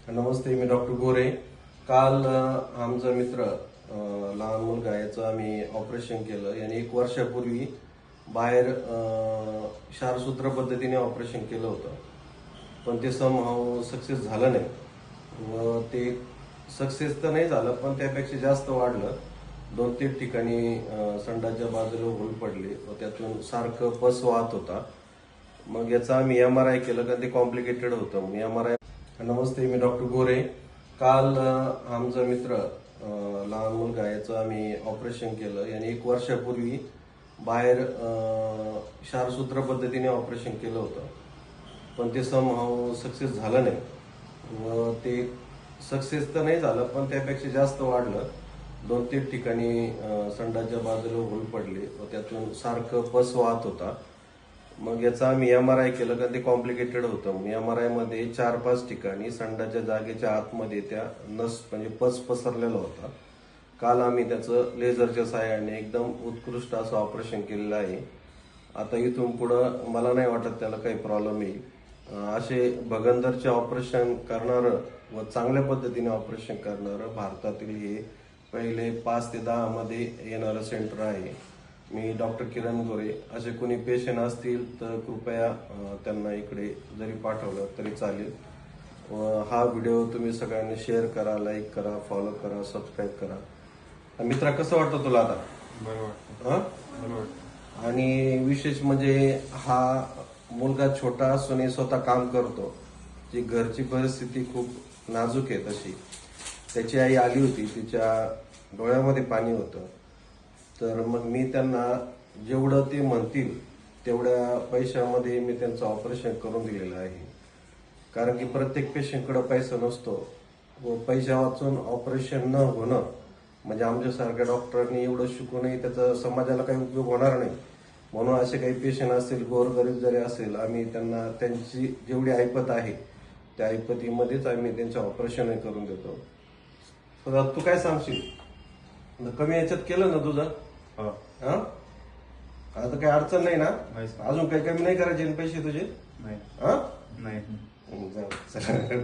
नमस्ते, मी doctor गोरे. काल आमचा मित्र लहान मुलगा याचं आम्ही ऑपरेशन केलं. याने 1 वर्षापूर्वी बाहेर क्षारसूत्र पद्धतीने ऑपरेशन केलं होतं, पण ते समहाऊ सक्सेस झालं नाही. व ते सक्सेस तर नाही झालं, पण त्यापेक्षा जास्त वाढलं. 2-3 ठिकाणी संडासच्या बाजूला होल पडले व त्यातून सारखं पस वाहत होता. मग याचा आम्ही MRI केलं, कारण ते कॉम्प्लिकेटेड होतं. MRI. नमस्ते, मी डॉक्टर गोरे. काल आमचा मित्र लहान मुलगा याचं आम्ही ऑपरेशन केलं. याने 1 वर्षापूर्वी बाहेर क्षारसूत्र पद्धतीने ऑपरेशन केलं होतं, पण ते समहाऊ सक्सेस झालं नाही. व ते सक्सेस तर नाही झालं, पण त्यापेक्षा जास्त वाढलं. 2-3 ठिकाणी संडासच्या बाजूला होल पडले व त्यातून सारखं पस वाहत होता. मग याचा आम्ही MRI केलं, कारण ते कॉम्प्लिकेटेड होतं. MRI मध्ये 4-5 ठिकाणी संडासच्या जागेच्या आतमध्ये त्या नस म्हणजे पस पसरलेला होता. काल आम्ही त्याचं लेझरच्या सहाय्याने एकदम उत्कृष्ट असं ऑपरेशन केलेलं आहे. आता इथून पुढं मला नाही वाटत त्याला काही प्रॉब्लेम येईल. असे भगंदरचे ऑपरेशन करणारं व चांगल्या पद्धतीने ऑपरेशन करणारं भारतातील हे पहिले 5 ते 10 मध्ये येणारं सेंटर आहे. मी डॉक्टर किरण गोरे. असे कोणी पेशंट असतील तर कृपया त्यांना इकडे जरी पाठवलं तरी चालेल. व हा व्हिडिओ तुम्ही सगळ्यांनी शेअर करा, लाईक करा, फॉलो करा, सबस्क्राईब करा. मित्रा, कसं वाटतं तुला आता? बरं वाटतं. हा? बरं वाटतं. आणि विशेष म्हणजे हा मुलगा छोटा असूनही स्वतः काम करतो. जी घरची परिस्थिती खूप नाजूक आहे तशी. त्याची आई आली होती, तिच्या डोळ्यामध्ये पाणी होतं. तर मग मी त्यांना जेवढं ते म्हणतील तेवढ्या पैशामध्ये मी त्यांचं ऑपरेशन करून दिलेलं आहे. कारण की प्रत्येक पेशंटकडे पैसा नसतो व पैसा वाचून ऑपरेशन न होणं म्हणजे आमच्यासारख्या डॉक्टरांनी एवढं शिकूनही त्याचा समाजाला काही उपयोग होणार नाही. म्हणून असे काही पेशंट असतील, गोरगरीब जरी असेल, आम्ही त्यांना त्यांची जेवढी ऐपत आहे त्या ऐपतीमध्येच आम्ही त्यांचं ऑपरेशन करून देतो. तर तू काय सांगशील? कमी याच्यात केलं ना तुझं? हो. हा, आता काही अडचण नाही ना? नाही. अजून काही कमी नाही करायचे ना पैसे तुझे? नाही. हा, नाही. जाऊ चला.